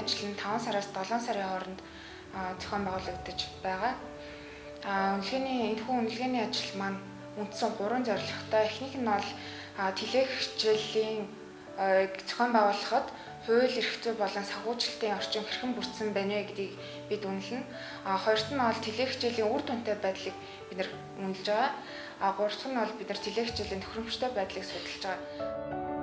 ажил нь 5 сараас 7 сарын хооронд зохион байгуулагдаж байгаа. Энэхүү үнэлгээний ажил маань үндсэн 3 зорилготой. Эхнийх нь бол телех хичээлийн зохион байгуулахад хууль эрх зүй болон санхүүжилтийн орчин хэрхэн бүрдсэн байна вэ гэдгийг бид үнэлнэ. Хоёрт нь бол телех хичээлийн үр дүнтэй байдлыг бид нар үнэлж байгаа. Гурав дахь нь бол бид нар телех хичээлийн төхөөрөмжтой байдлыг судалж байгаа.